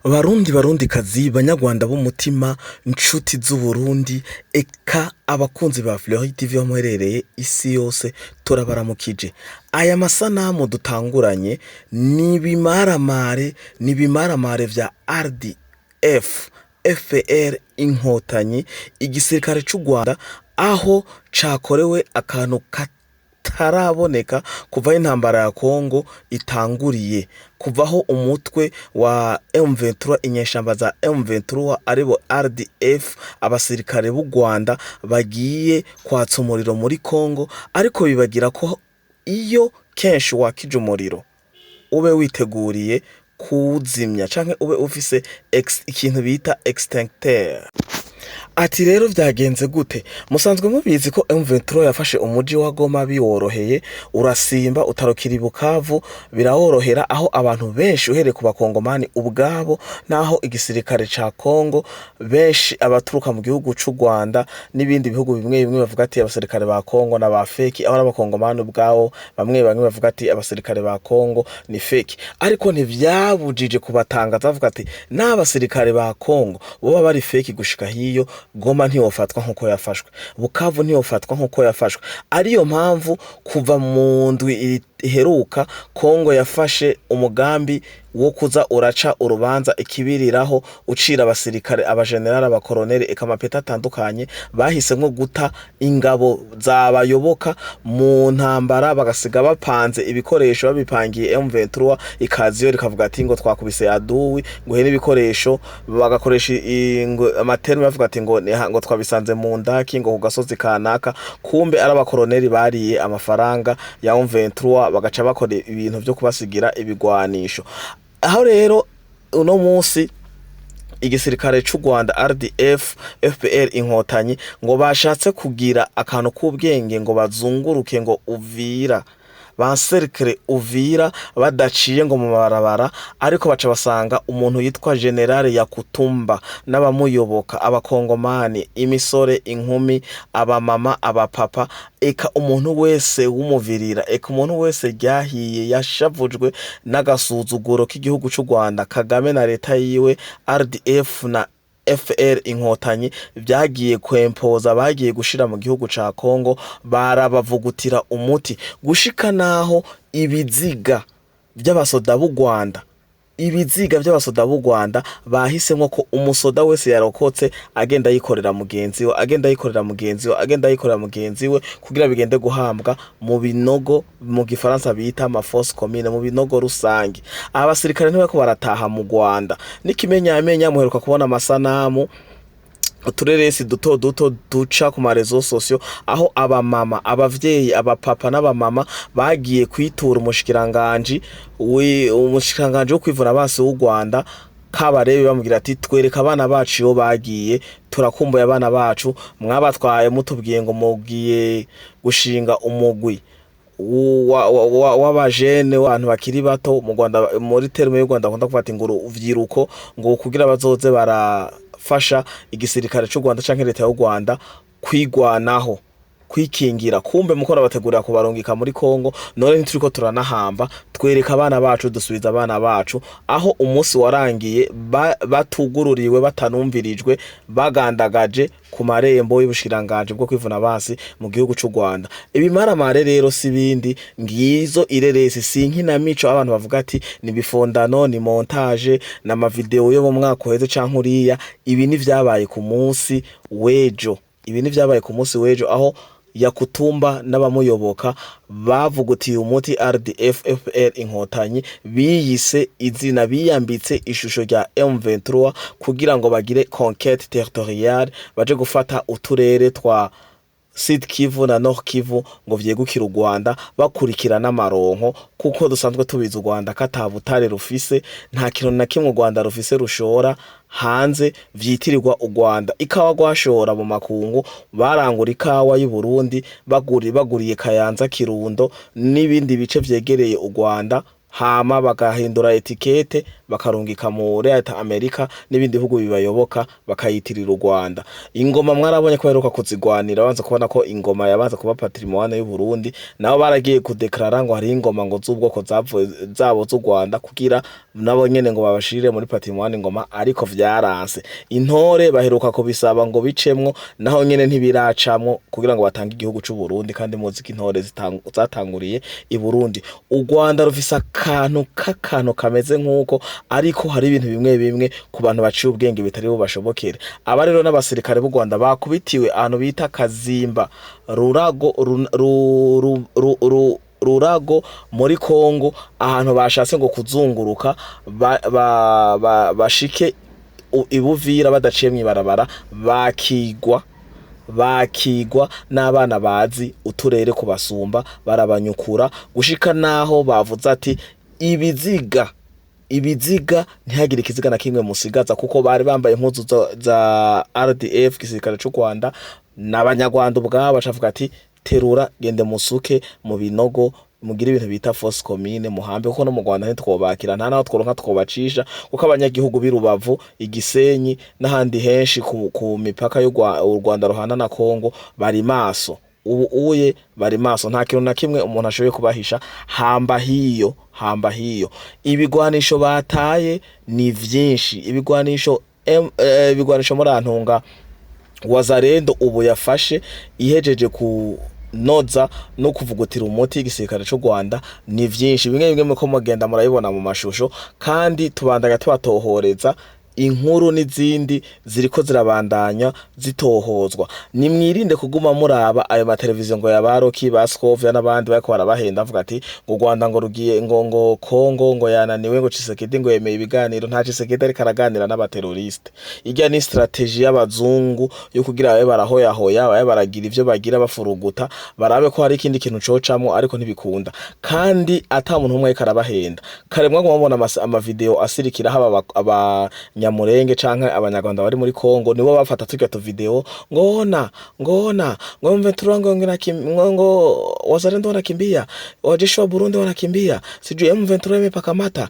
Barundi kazi banyarwanda b'umutima inshuti z'Uburundi eka abakunzi ba Fleury TV aho muherereye isi yose turabaramukije. Aya masanamu dutanguranye ni ibimaramare vya RDF FPR Inkotanyi igisirikare c'u Rwanda aho cakorewe akantu kataraboneka kuva intambara ya Kongo itanguriye, kuvaho umutwe wa M23 inyeshamba za M23 aribo RDF abasirikare b'u Rwanda bagiye kwatsa umuriro muri Kongo, ariko bibagira ko iyo kenshi wakije umuriro ube witeguriye kuwuzimya canke ube ufise ikintu bita extincteur. Ati rero vyagenze gute? Musanzwe mubizi ko M23 yafashe umuji wa Goma biworoheye, urasimba utarukira Bukavu biraworohera, aho abantu benshi uhereye ku bakongomani ubwabo naho igisirikare ca Kongo benshi abaturuka mu gihugu c'u Rwanda n'ibindi bihugu bimwe bavuga ati abasirikare ba Kongo na ba fake, aho abakongomani ubwabo bamwe bavuga ati abasirikare ba Kongo ni fake, ariko ntivyabujije kubatangaza bavuga ati n'abasirikare ba Kongo boba bari fake gushika hiyo Goma ntiyofatwa nkuko yafashwe, Bukavu ntiyofatwa nkuko yafashwe. Ariyo mpamvu kuva mu ndwi iheruka Kongo yafashe umugambi wo kuza uraca urubanza ikibiriraho ucira abasirikare abagenerali abakoroneli eka mapeta atandukanye bahise nko guta ingabo zabayoboka mu ntambara, bagasiga bapanze ibikoresho babipangiye M23 ikaziyo rikavuga ati ngo twakubise aduwi ngo he n'ibikoresho, bagakoresha amaterme bavuga ati ngo twabisanze mu ndaki ngo ku gasozi kanaka, kumbe ari abakoroneli bariye amafaranga ya M23 bagaca bakora ibintu byo kubasigira ibigwanisho. Aho rero uno munsi igisirikare c'u Rwanda RDF FPR Inkotanyi ngo bashatse kugira akantu k'ubwenge ngo bazunguruke ngo Uvira banserikere Uvira badaciye ngo mu barabara, ariko baca basanga umuntu yitwa General Yakutumba n'abamuyoboka abakongomani, imisore, inkumi, abamama, abapapa, eka umuntu wese w'umuvirira, eka umuntu wese ryahiye yashavujwe n'agasuzuguro k'igihugu c'u Rwanda Kagame na leta yiwe. RDF na FPR Inkotanyi byagiye kwempoza bagiye gushira mu gihugu ca Kongo, barabavugutira umuti gushika naho ibiziga by'abasoda b'u Rwanda bahisemwo ko umusoda wese yarokotse agenda yikorera mugenzi we kugira bigende guhambwa mu binogo, mu gifaransa bita ma fosse commune, mu binogo rusangi. Abasirikare ntibako barataha mu Rwanda, nikimenyamenya muheruka kubona amasanamu utureresi duto duca ku marezo sosio aho abamama, abavyeyi, abapapa n'abamama bagiye kwitura umushikiranganje wo kwivuna base w'u Rwanda Kabarebe, bamugira ati twereka abana bacu yo bagiye, turakumbuye abana bacu, mwabatwaye mutubwiye ngo mugiye gushinga umugwi w'abajene w'abantu bakiri bato mu Rwanda, muri terme y'u Rwanda akunda kuvuga ngo uvyiruko ngo kugira bazoze barafasha igisirikare c'u Rwanda canke leta y'u Rwanda kwigwanaho kwikingira. Kumbe mukora bategurira kubarungika muri Kongo, none ntituriko turanahamba, twereka abana bacu, dusubiza abana bacu, aho umunsi warangiye batugururiwe batanumvirijwe, bagandagaje ku marembo y'ubushiranganje bwo kwivuna basi mu gihugu c'u Rwanda. Ibimaramare rero sibindi ngizo ireresi sinkinamico abantu bavuga ati ni bifondano, ni montage na ma video yo mu mwaka uheze canke uriya. Ibi ni vyabaye ku munsi w'ejo, aho Yakutumba n'abamuyoboka bavugutiye umuti RDF FPR Inkotanyi biyise izina, biyambitse ishusho rya M23 kugira ngo bagire conquête territoriale, baje gufata uturere twa Sud Kivu na Nord Kivu ngo vyegukira u Rwanda bakurikira n'amaronko, kuko dusanzwe tubiza u Rwanda katabutare rufise, nta kintu na kimwe u Rwanda rufise rushora hanze vyitirirwa u Rwanda. Ikawa gwashora mu makungu barangura ikawa y'u Burundi baguriye Kayanza, Kirundo n'ibindi bice vyegereye u Rwanda hama bagahindura etikete bakarungika muri leta Amerika n'ibindi bihugu bibayoboka bakayitirira u Rwanda. Ingoma mwarabonye ko baheruka kuzigwanira, banza kubona ko ingoma yabanza kuba patrimoine y'u Burundi, nabo baragiye kudeklara ngo hari ingoma ngo z'ubwoko zabo z'u Rwanda kugira nabo nyene ngo babashire muri patrimoine ingoma, ariko vyaranse. Intore baheruka kubisaba ngo bicemwo, naho nyene ntibiracamwo kugira ngo batange igihugu c'u Burundi, kandi muzi ko intore zatanguriye i Burundi. U Rwanda rufise akantu kameze nk'uko, ariko hari ibintu bimwe bimwe ku bantu baciye ubwenge bitari bo bashobokere. Aba rero n'abasirikare b'u Rwanda bakubitiwe ahantu bita Kazimba Rurago muri Kongo, ahantu bashatse ngo kuzunguruka bashike ibuvira badaciye mw'ibarabara, bakigwa n'abana bazi uturere kubasumba, barabanyukura gushika naho bavuze ati ibiziga ntihagire ikiziga na kimwe musigaza, kuko bari bambaye impuzu za RDF gisirikare c'u Rwanda. N'abanyarwanda ubwabo bacavuga ati terura gende musuke mu binogo, mugira ibintu bita fosse commune muhambe, kuko no mu Rwanda ntitwobakira, nta naho tworonka twobacisha, kuko abanyagihugu b'Irubavu, Igisenyi n'ahandi henshi ku mipaka y'u Rwanda ruhana na Kongo bari maso. Ubu bari maso, nta kintu na kimwe umuntu ashoboye kubahisha. Hamba hiyo ibigwanisho bataye ni vyinshi. Ibigwanisho murantunga Wazalendo ubu yafashe ihejeje kunoza no kuvugutira umuti igisirikare c'u Rwanda ni vyinshi. Bimwe muko mugenda murabibona mu mashusho, kandi tubandanya tubatohoreza. Inkuru n'izindi ziriko zirabandanya zitohozwa. Nimwirinde kuguma muraba ayo mateleviziyo ngo yabaroki baskovya n'abandi bariko barabahenda avuga ati ngo Rwanda ngo rugiye ngo Kongo ngo yananiwe ngo Tshisekedi ngo yemeye ibiganiro. Nta Tshisekedi ariko araganira n'abateroriste. Irya ni strategie y'abazungu yo kugira babe barahoyahoya, babe baragira ivyo bagira bafuruguta, barabe ko hari ikindi kintu cocamwo, ariko ntibikunda. Kandi ata muntu umwe ariko arabahenda. Kare mwabona ama video asirikira haba Nyamurenge canke abanyarwanda bari muri Kongo, nibo bafata turya tu video ngona mventura ngo Wazalendo wanakimbia, wajeshi wa Burundi wanakimbia, sijui mventura imepaka mata,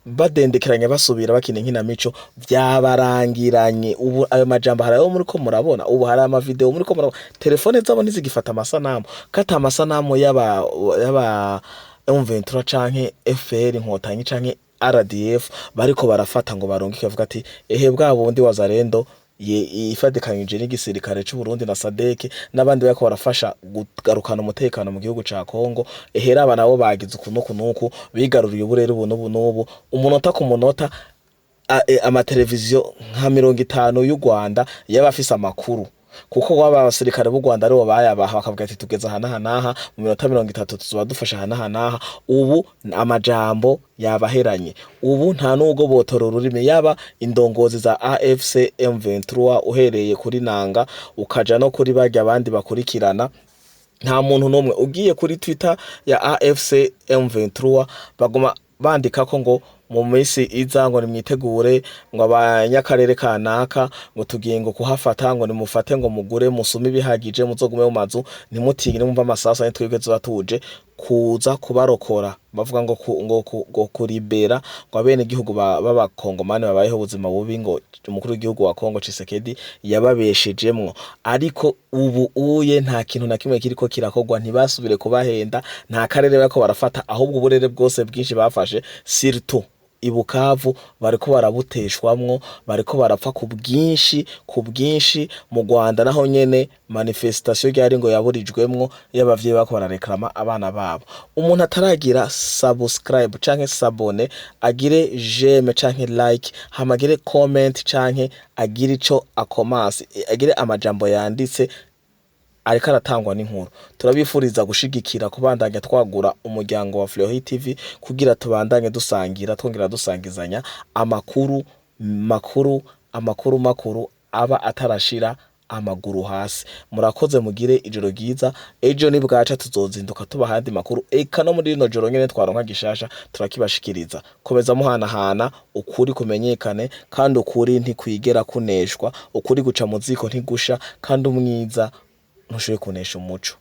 badendekeranya basubira bakina nkina mico. Vyabarangiranye ubu ayo majambo harayo muri ko murabona. Ubu hari ama video muri ko murabona, telefone zabo ntizigifata amasanamu, kata amasanamu yaba mventura canke FR inkotanyi canke RDF bariko barafata ngo barongike bavuga ati ehe bwa bundi Wazalendo ifadikanyije n'igisirikare c'u Burundi na SADC n'abandi bariko barafasha kugarukana umutekano mu gihugu ca Kongo. Ehera aba nabo bagize ukunuku bigaruriye uburere ubu umunota ku munota. Amateleviziyo nka 50 y'u Rwanda yabafise amakuru, kuko waba abasirikare b'u Rwanda aribo bayabaha bakavuga ati tugeze hanaha mu minota 30 tuzoba dufasha hanaha. Ubu amajambo yabaheranye. Ubu nta nubwo botora ururimi, yaba indongozi za AFC M23 uhereye kuri Nanga ukaja no kuri barya abandi bakurikirana. Nta muntu numwe ugiye kuri Twitter ya AFC M23 bagoma bandika ko ngo mu minsi iza ngo nimwitegure ngo abanyakarere kanaka ngo tugiye ngo kuhafata, ngo nimufate ngo mugure musume ibihagije muzogume mu mazu ntimutingire mumva amasaso ane twebwe zatuje kuza kubarokora. Bavuga ngo kuribera ngo abene igihugu b'abakongomani babayeho ubuzima bubi, ngo umukuru w'igihugu wa Kongo Tshisekedi yababeshejemwo. Ariko ubu nta kintu na kimwe kiriko kirakogwa, ntibasubire kubahenda, nta karere bariko barafata, ahubwo uburere bwose bwinshi bafashe surtout Ibukavu bariko barabuteshwamwo, bariko barapfa ku bwinshi. Mu Rwanda naho nyene manifestation yari ngo yaburijwemwo y'abavyeyi bako barareklama abana babo. Umuntu ataragira subscribe canke s'abone agire j'aime canke like, hamagire comment canke agire ico akomase, agire amajambo yanditse ariko aratangwa n'inkuru. Turabifuriza gushigikira kubandanya twagura umuryango wa Fleury TV kugira tubandanye dusangira twongera dusangizanya amakuru aba atarashira amaguru hasi. Murakoze mugire ijoro ryiza. Ejo ni bwaca tuzozinduka tuba handi makuru, eka no muri rino joro nyene twaronka gishasha turakibashikiriza. Komeza muhanahana ukuri kumenyekane, kandi ukuri ntikwigera kuneshwa, ukuri guca mu ziko ntigusha, kandi umwiza ntushoboye kunesha umuco.